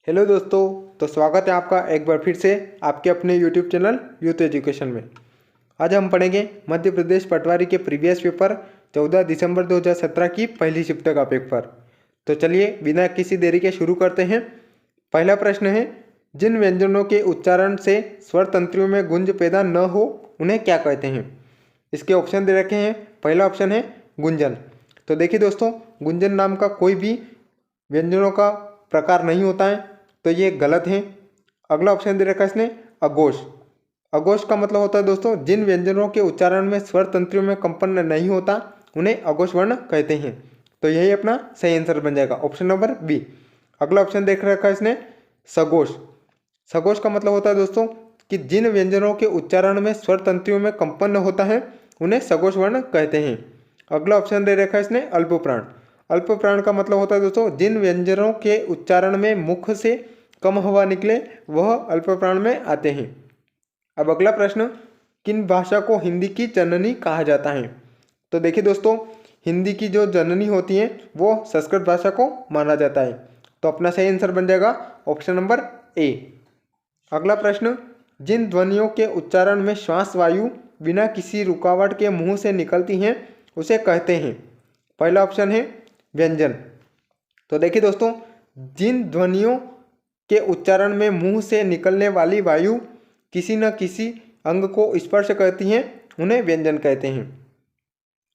Hello दोस्तों, तो स्वागत है आपका एक बार फिर से आपके अपने यूट्यूब चैनल यूथ एजुकेशन में। आज हम पढ़ेंगे मध्य प्रदेश पटवारी के प्रीवियस पेपर 14 दिसंबर 2017 की पहली शिफ्ट का पेपर। तो चलिए बिना किसी देरी के शुरू करते हैं। पहला प्रश्न है, जिन व्यंजनों के उच्चारण से स्वर तंत्रियों में गुंज पैदा न हो उन्हें क्या कहते हैं। इसके ऑप्शन दे रखे हैं। पहला ऑप्शन है गुंजन। तो देखिए दोस्तों, गुंजन नाम का कोई भी व्यंजनों का प्रकार नहीं होता है, तो ये गलत है। अगला ऑप्शन दे रखा है इसने अघोष। अघोष का मतलब होता है दोस्तों, जिन व्यंजनों के उच्चारण में स्वर तंत्रियों में कंपन नहीं होता उन्हें अघोष वर्ण कहते हैं। तो यही अपना सही आंसर बन जाएगा, ऑप्शन नंबर बी। अगला ऑप्शन देख रखा है इसने सघोष। सघोष का मतलब होता है दोस्तों कि जिन व्यंजनों के उच्चारण में स्वर तंत्रियों में कंपन होता है उन्हें सघोष वर्ण कहते हैं। अगला ऑप्शन दे रखा है इसने अल्पप्राण। अल्पप्राण का मतलब होता है दोस्तों, जिन व्यंजनों के उच्चारण में मुख से कम हवा निकले वह अल्पप्राण में आते हैं। अब अगला प्रश्न, किन भाषा को हिंदी की जननी कहा जाता है। तो देखिए दोस्तों, हिंदी की जो जननी होती है वो संस्कृत भाषा को माना जाता है। तो अपना सही आंसर बन जाएगा ऑप्शन नंबर ए। अगला प्रश्न, जिन ध्वनियों के उच्चारण में श्वास वायु बिना किसी रुकावट के मुंह से निकलती हैं उसे कहते हैं। पहला ऑप्शन है व्यंजन। तो देखिए दोस्तों, जिन ध्वनियों के उच्चारण में मुंह से निकलने वाली वायु किसी न किसी अंग को स्पर्श करती हैं उन्हें व्यंजन कहते हैं।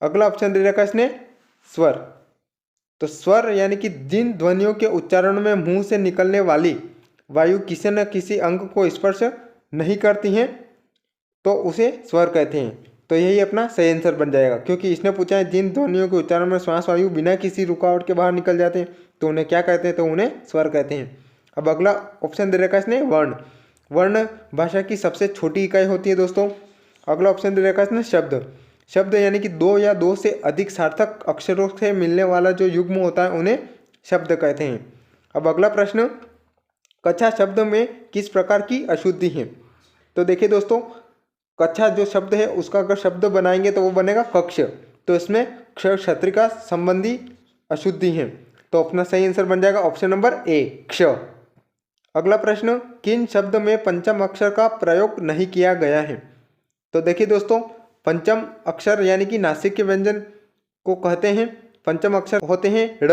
अगला ऑप्शन दे रखा है इसने स्वर। तो स्वर यानी कि जिन ध्वनियों के उच्चारण में मुंह से निकलने वाली वायु किसी न किसी अंग को स्पर्श नहीं करती हैं तो उसे स्वर कहते हैं। तो यही अपना सही आंसर बन जाएगा, क्योंकि इसने पूछा है जिन ध्वनियों के उच्चारण में श्वास वायु बिना किसी रुकावट के बाहर निकल जाते हैं तो उन्हें क्या कहते हैं, तो उन्हें स्वर कहते हैं। अब अगला ऑप्शन दे रखा है इसने वर्ण। वर्ण भाषा की सबसे छोटी इकाई होती है दोस्तों। अगला ऑप्शन दे रखा है इसने शब्द। शब्द यानी कि दो या दो से अधिक सार्थक अक्षरों से मिलने वाला जो युग्म होता है उन्हें शब्द कहते हैं। अब अगला प्रश्न, कच्छा शब्द में किस प्रकार की अशुद्धि है। तो देखिए दोस्तों, कच्छा जो शब्द है उसका अगर शब्द बनाएंगे तो वो बनेगा कक्ष। तो इसमें क्ष क्षत्रिका संबंधी अशुद्धि है। तो अपना सही आंसर बन जाएगा ऑप्शन नंबर ए क्ष। अगला प्रश्न, किन शब्द में पंचम अक्षर का प्रयोग नहीं किया गया है। तो देखिए दोस्तों, पंचम अक्षर यानी कि नासिक के व्यंजन को कहते हैं। पंचम अक्षर होते हैं ड़,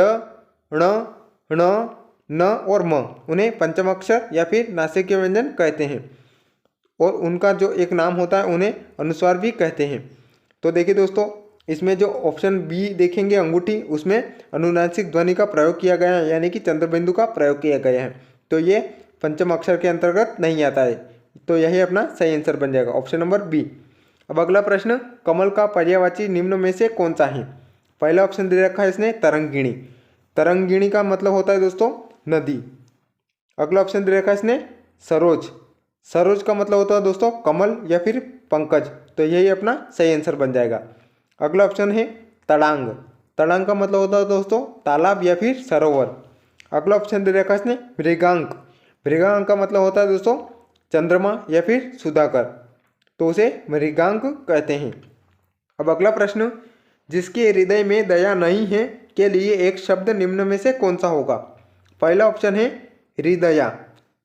ण, ण, न और म। उन्हें पंचम अक्षर या फिर नासिक के व्यंजन कहते हैं और उनका जो एक नाम होता है उन्हें अनुस्वार भी कहते हैं। तो देखिए दोस्तों, इसमें जो ऑप्शन बी देखेंगे अंगूठी, उसमें अनुनासिक ध्वनि का प्रयोग किया गया है यानी कि चंद्रबिंदु का प्रयोग किया गया है। तो ये पंचम अक्षर के अंतर्गत नहीं आता है। तो यही अपना सही आंसर बन जाएगा, ऑप्शन नंबर बी। अब अगला प्रश्न, कमल का पर्यायवाची निम्न में से कौन सा है। पहला ऑप्शन दे रखा है इसने तरंगिणी। तरंगिणी का मतलब होता है दोस्तों नदी। अगला ऑप्शन दे रखा है इसने सरोज। सरोज का मतलब होता है दोस्तों कमल या फिर पंकज। तो यही अपना सही आंसर बन जाएगा। अगला ऑप्शन है तड़ांग। तड़ांग का मतलब होता है दोस्तों तालाब या फिर सरोवर। अगला ऑप्शन दे रखा है इसने मृगांक। मृगांक का मतलब होता है दोस्तों चंद्रमा या फिर सुधाकर। तो उसे मृगांक कहते हैं। अब अगला प्रश्न, जिसके हृदय में दया नहीं है के लिए एक शब्द निम्न में से कौन सा होगा। पहला ऑप्शन है हृदया।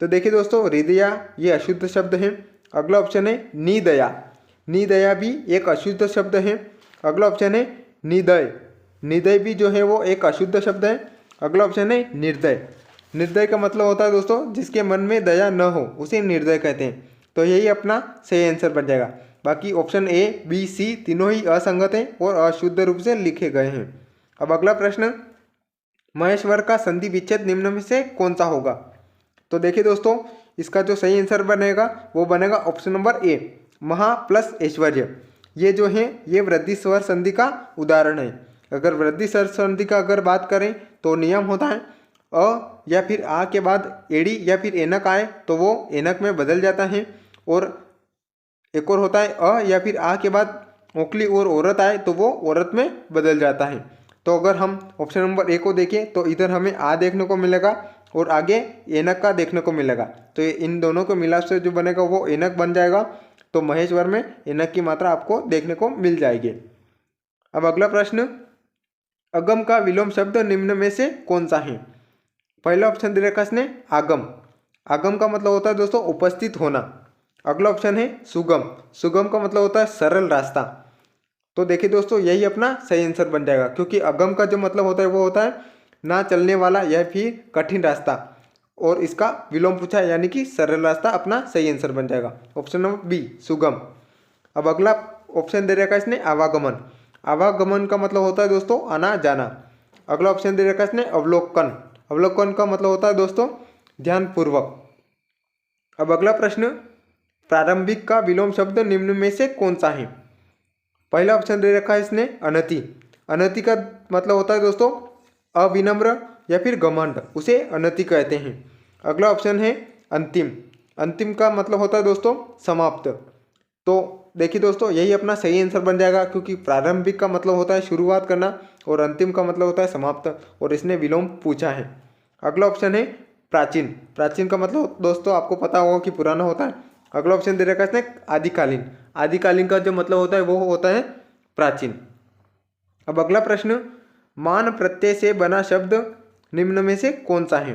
तो देखिए दोस्तों, हृदया ये अशुद्ध शब्द है। अगला ऑप्शन है निदया। निदया भी एक अशुद्ध शब्द है। अगला ऑप्शन है निदय। निदय भी जो है वो एक अशुद्ध शब्द है। अगला ऑप्शन है निर्दय। निर्दय का मतलब होता है दोस्तों जिसके मन में दया न हो उसे निर्दय कहते हैं। तो यही अपना सही आंसर बन जाएगा। बाकी ऑप्शन ए बी सी तीनों ही असंगत हैं और अशुद्ध रूप से लिखे गए हैं। अब अगला प्रश्न, महेश्वर का संधि विच्छेद निम्न में से कौन सा होगा। तो देखिए दोस्तों, इसका जो सही आंसर बनेगा वो बनेगा ऑप्शन नंबर ए महा प्लस ऐश्वर्य। ये जो है ये वृद्धि स्वर संधि का उदाहरण है। अगर वृद्धि स्वर संधि का अगर बात करें तो नियम होता है अ या फिर आ के बाद एड़ी या फिर एनक आए तो वो एनक में बदल जाता है, और एक और होता है अ या फिर आ के बाद ओखली और औरत आए तो वो औरत में बदल जाता है। तो अगर हम ऑप्शन नंबर ए को देखें तो इधर हमें आ देखने को मिलेगा और आगे एनक का देखने को मिलेगा। तो इन दोनों को मिला से जो बनेगा वो एनक बन जाएगा। तो महेश्वर में एनक की मात्रा आपको देखने को मिल जाएगी। अब अगला प्रश्न, अगम का विलोम शब्द निम्न में से कौन सा है। पहला ऑप्शन दे रखा है इसने आगम। आगम का मतलब होता है दोस्तों उपस्थित होना। अगला ऑप्शन है सुगम। सुगम का मतलब होता है सरल रास्ता। तो देखिए दोस्तों यही अपना सही आंसर बन जाएगा, क्योंकि अगम का जो मतलब होता है वो होता है ना चलने वाला या फिर कठिन रास्ता, और इसका विलोम पूछा है यानी कि सरल रास्ता अपना सही आंसर बन जाएगा। ऑप्शन नंबर बी सुगम। अब अगला ऑप्शन दे रखा है इसने आवागमन। आवागमन का मतलब होता है दोस्तों आना जाना। अगला ऑप्शन दे रखा है इसने अवलोकन। अवलोकन का मतलब होता है दोस्तों ध्यानपूर्वक। अब अगला प्रश्न, प्रारंभिक का विलोम शब्द निम्न में से कौन सा है। पहला ऑप्शन दे रखा है इसने अनति। अनति का मतलब होता है दोस्तों अविनम्र या फिर घमंड, उसे अनति कहते हैं। अगला ऑप्शन है अंतिम। अंतिम का मतलब होता है दोस्तों समाप्त। तो देखिए दोस्तों यही अपना सही आंसर बन जाएगा, क्योंकि प्रारंभिक का मतलब होता है शुरुआत करना और अंतिम का मतलब होता है समाप्त, और इसने विलोम पूछा है। अगला ऑप्शन है प्राचीन। प्राचीन का मतलब दोस्तों आपको पता होगा कि पुराना होता है। अगला ऑप्शन दे रखा है इसने आदिकालीन। आदिकालीन का जो मतलब होता है वो होता है प्राचीन। अब अगला प्रश्न, मान प्रत्यय से बना शब्द निम्न में से कौन सा है।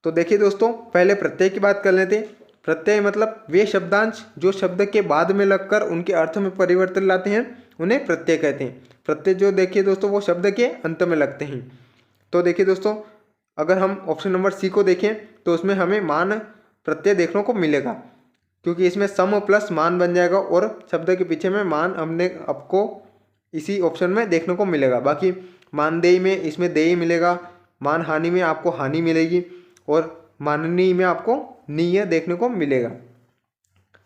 तो देखिए दोस्तों पहले प्रत्यय की बात कर लेते हैं। प्रत्यय मतलब वे शब्दांश जो शब्द के बाद में लगकर उनके अर्थ में परिवर्तन लाते हैं, उन्हें प्रत्यय कहते हैं। प्रत्यय जो देखिए दोस्तों वो शब्द के अंत में लगते हैं। तो देखिए दोस्तों अगर हम ऑप्शन नंबर सी को देखें तो उसमें हमें मान प्रत्यय देखने को मिलेगा, क्योंकि इसमें सम प्लस मान बन जाएगा और शब्द के पीछे में मान हमने आपको इसी ऑप्शन में देखने को मिलेगा। बाकी मानदेय में इसमें देय मिलेगा, मान हानि में आपको हानि मिलेगी, और माननीय में आपको नीय देखने को मिलेगा।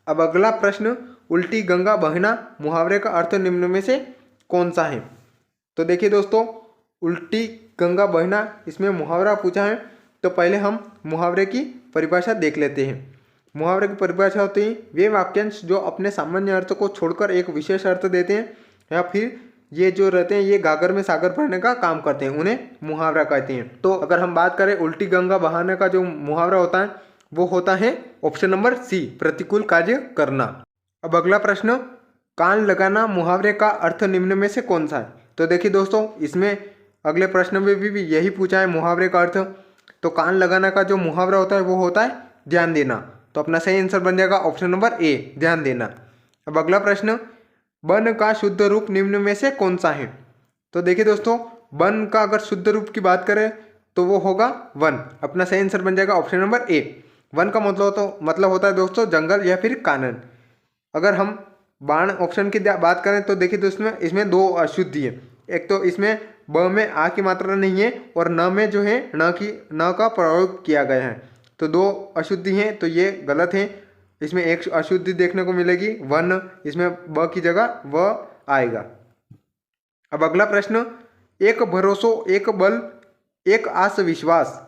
अब अगला प्रश्न, उल्टी गंगा बहना मुहावरे का अर्थ निम्न में से कौन सा है। तो देखिए दोस्तों उल्टी गंगा बहना इसमें मुहावरा पूछा है, तो पहले हम मुहावरे की परिभाषा देख लेते हैं। मुहावरे की परिभाषा होती है वे वाक्यांश जो अपने सामान्य अर्थ को छोड़कर एक विशेष अर्थ देते हैं, या फिर ये जो रहते हैं ये गागर में सागर भरने का काम करते हैं, उन्हें मुहावरा कहते हैं। तो अगर हम बात करें उल्टी गंगा बहाने का जो मुहावरा होता है वो होता है ऑप्शन नंबर सी प्रतिकूल कार्य करना। अब अगला प्रश्न, कान लगाना मुहावरे का अर्थ निम्न में से कौन सा है। तो देखिए दोस्तों इसमें अगले प्रश्न में भी यही पूछा है मुहावरे का अर्थ। तो कान लगाना का जो मुहावरा होता है वो होता है ध्यान देना। तो अपना सही आंसर बन जाएगा ऑप्शन नंबर ए ध्यान देना। अब अगला प्रश्न, वन का शुद्ध रूप निम्न में से कौन सा है। तो देखिए दोस्तों वन का अगर शुद्ध रूप की बात करें तो वो होगा वन। अपना सही आंसर बन जाएगा ऑप्शन नंबर ए। वन का मतलब होता है दोस्तों जंगल या फिर कानन। अगर हम बाण ऑप्शन की बात करें तो देखिए दोस्तों इसमें दो अशुद्धि है। एक तो इसमें ब में आ की मात्रा नहीं है, और न में जो है न का प्रयोग किया गया है, तो दो अशुद्धि हैं, तो ये गलत है। इसमें एक अशुद्धि देखने को मिलेगी वन, इसमें ब की जगह व आएगा। अब अगला प्रश्न, एक भरोसो एक बल एक आस विश्वास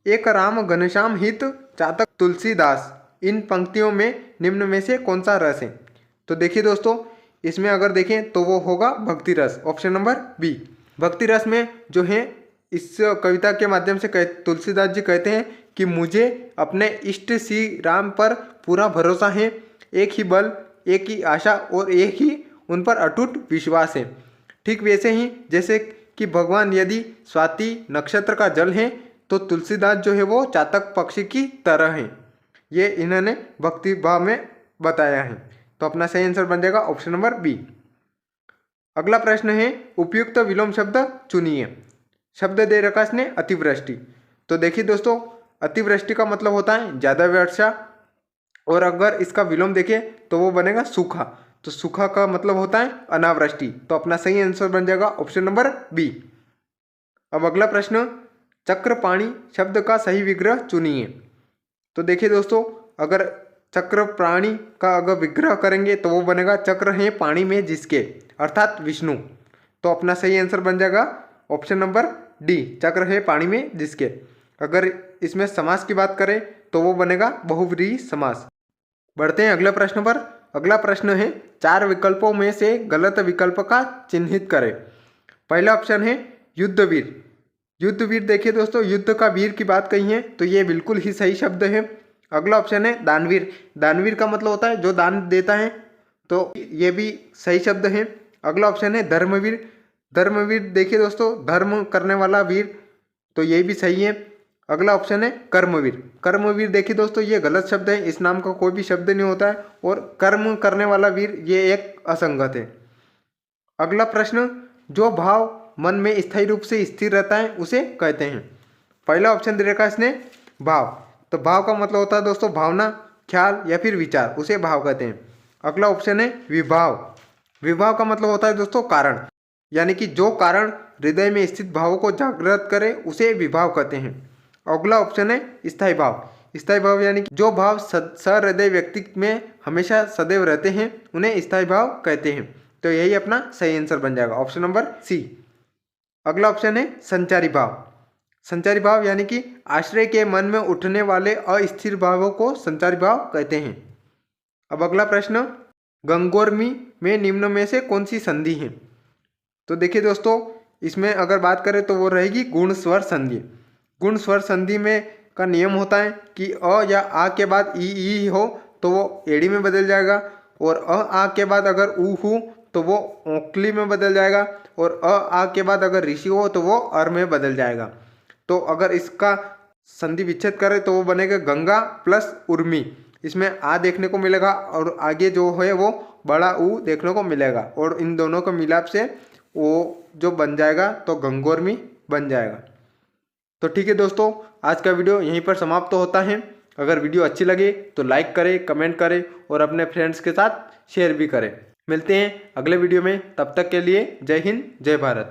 एक राम घनश्याम हित चातक तुलसीदास, इन पंक्तियों में निम्न में से कौन सा रस है। तो देखिए दोस्तों इसमें अगर देखें तो वो होगा भक्ति रस, ऑप्शन नंबर बी। भक्ति रस में जो है इस कविता के माध्यम से तुलसीदास जी कहते हैं कि मुझे अपने इष्ट श्री राम पर पूरा भरोसा है, एक ही बल एक ही आशा और एक ही उन पर अटूट विश्वास है। ठीक वैसे ही जैसे कि भगवान यदि स्वाति नक्षत्र का जल है, तो तुलसीदास जो है वो चातक पक्षी की तरह है। ये इन्होंने भक्ति भाव में बताया है। तो अपना सही आंसर बन जाएगा ऑप्शन नंबर बी। अगला प्रश्न है उपयुक्त विलोम शब्द चुनिए। शब्द दे रखा इसने अतिवृष्टि। तो देखिए दोस्तों अतिवृष्टि का मतलब होता है ज़्यादा वर्षा, और अगर इसका विलोम देखें तो वो बनेगा सूखा। तो सूखा का मतलब होता है अनावृष्टि। तो अपना सही आंसर बन जाएगा ऑप्शन नंबर बी। अब अगला प्रश्न, चक्रपाणी शब्द का सही विग्रह चुनिए। तो देखिए दोस्तों अगर चक्र प्राणी का अगर विग्रह करेंगे तो वो बनेगा चक्र है पानी में जिसके, अर्थात विष्णु। तो अपना सही आंसर बन जाएगा ऑप्शन नंबर डी चक्र है पानी में जिसके। अगर इसमें समास की बात करें तो वो बनेगा बहुव्रीहि समास। बढ़ते हैं अगले प्रश्न पर। अगला प्रश्न है चार विकल्पों में से गलत विकल्प का चिन्हित करें। पहला ऑप्शन है युद्धवीर। युद्धवीर देखिए दोस्तों युद्ध का वीर की बात कही है, तो ये बिल्कुल ही सही शब्द है। अगला ऑप्शन है दानवीर। दानवीर का मतलब होता है जो दान देता है, तो ये भी सही शब्द है। अगला ऑप्शन है धर्मवीर। धर्मवीर देखिए दोस्तों धर्म करने वाला वीर, तो ये भी सही है। अगला ऑप्शन है कर्मवीर। कर्मवीर देखिए दोस्तों, ये गलत शब्द है, इस नाम का कोई भी शब्द नहीं होता है, और कर्म करने वाला वीर ये एक असंगत है। अगला प्रश्न, जो भाव मन में स्थायी रूप से स्थिर रहता है उसे कहते हैं। पहला ऑप्शन दे रखा है इसने भाव, तो भाव का मतलब होता है दोस्तों भावना, ख्याल या फिर विचार, उसे भाव कहते हैं। अगला ऑप्शन है विभाव। विभाव का मतलब होता है दोस्तों कारण, यानी कि जो कारण हृदय में स्थित भावों को जागृत करे उसे विभाव कहते हैं। अगला ऑप्शन है स्थायी भाव। स्थायी भाव यानी कि जो भाव सहृदय व्यक्ति में हमेशा सदैव रहते हैं उन्हें स्थायी भाव कहते हैं। तो यही अपना सही आंसर बन जाएगा, ऑप्शन नंबर सी। अगला ऑप्शन है संचारी भाव। संचारी भाव यानी कि आश्रय के मन में उठने वाले अस्थिर भावों को संचारी भाव कहते हैं। अब अगला प्रश्न, गंगोर्मी में निम्न में से कौन सी संधि है? तो देखिए दोस्तों, इसमें अगर बात करें तो वो रहेगी गुण स्वर संधि। गुण स्वर संधि में का नियम होता है कि अ या आ के बाद ई हो तो वो एड़ी में बदल जाएगा, और आ के बाद अगर ऊ हो तो वो ओंकली में बदल जाएगा, और आ के बाद अगर ऋषि हो तो वो अर में बदल जाएगा। तो अगर इसका संधि विच्छेद करें तो वो बनेगा गंगा प्लस उर्मी। इसमें आ देखने को मिलेगा और आगे जो है वो बड़ा ऊ देखने को मिलेगा, और इन दोनों का मिलाप से वो जो बन जाएगा तो गंगोर्मी बन जाएगा। तो ठीक है दोस्तों, आज का वीडियो यहीं पर समाप्त होता है। अगर वीडियो अच्छी लगे तो लाइक करें, कमेंट करें और अपने फ्रेंड्स के साथ शेयर भी करें। मिलते हैं अगले वीडियो में, तब तक के लिए जय हिंद जय भारत।